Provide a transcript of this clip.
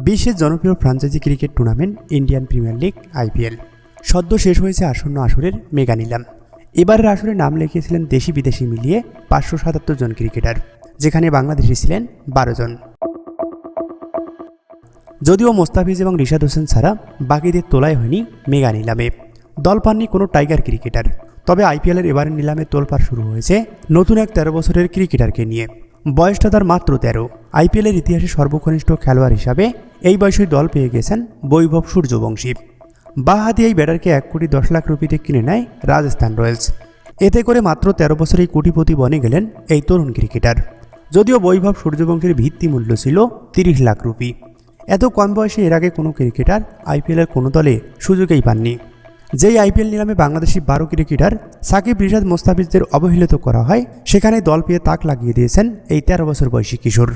বিশ্বের জনপ্রিয় franchise cricket tournament Indian premier league IPL সদ্য শেষ হয়েছে আসন্ন আসরের মেগা নিলাম। এবারের আসরে নাম লিখিয়েছিলেন দেশি বিদেশি মিলিয়ে 577 জন ক্রিকেটার, যেখানে বাংলাদেশি ছিলেন 12 জন। যদিও মোস্তাফিজ এবং রিশাদ হোসেন ছাড়া বাকিদের তোলাই হয়নি মেগা নিলামে, দল পাননি কোনো টাইগার ক্রিকেটার। তবে আইপিএলের এবারের নিলামে তোলপাড় শুরু হয়েছে নতুন এক 13 বছরের ক্রিকেটারকে নিয়ে। বয়সটা তার মাত্র 13। আইপিএলের ইতিহাসে সর্বকনিষ্ঠ খেলোয়াড় হিসাবে এই বয়সেই দল পেয়ে গেছেন বৈভব সূর্যবংশী। বাঁহাতি এই ব্যাটারকে 1 কোটি 10 লাখ রুপিতে কিনে নেয় রাজস্থান রয়্যালস। এতে করে মাত্র 13 বছরেই কোটিপতি বনে গেলেন এই তরুণ ক্রিকেটার। যদিও বৈভব সূর্যবংশীর ভিত্তি মূল্য ছিল 30 লাখ রুপি। এত কম বয়সে এর আগে কোনো ক্রিকেটার আইপিএলের কোনো দলে সুযোগই পাননি। যেই আইপিএল নিলামে বাংলাদেশি 12 ক্রিকেটার সাকিব, রিশাদ, মোস্তাফিজদের অবহেলিত করা হয়, সেখানে দল পেয়ে তাক লাগিয়ে দিয়েছেন এই 13 বছর বয়সী কিশোর।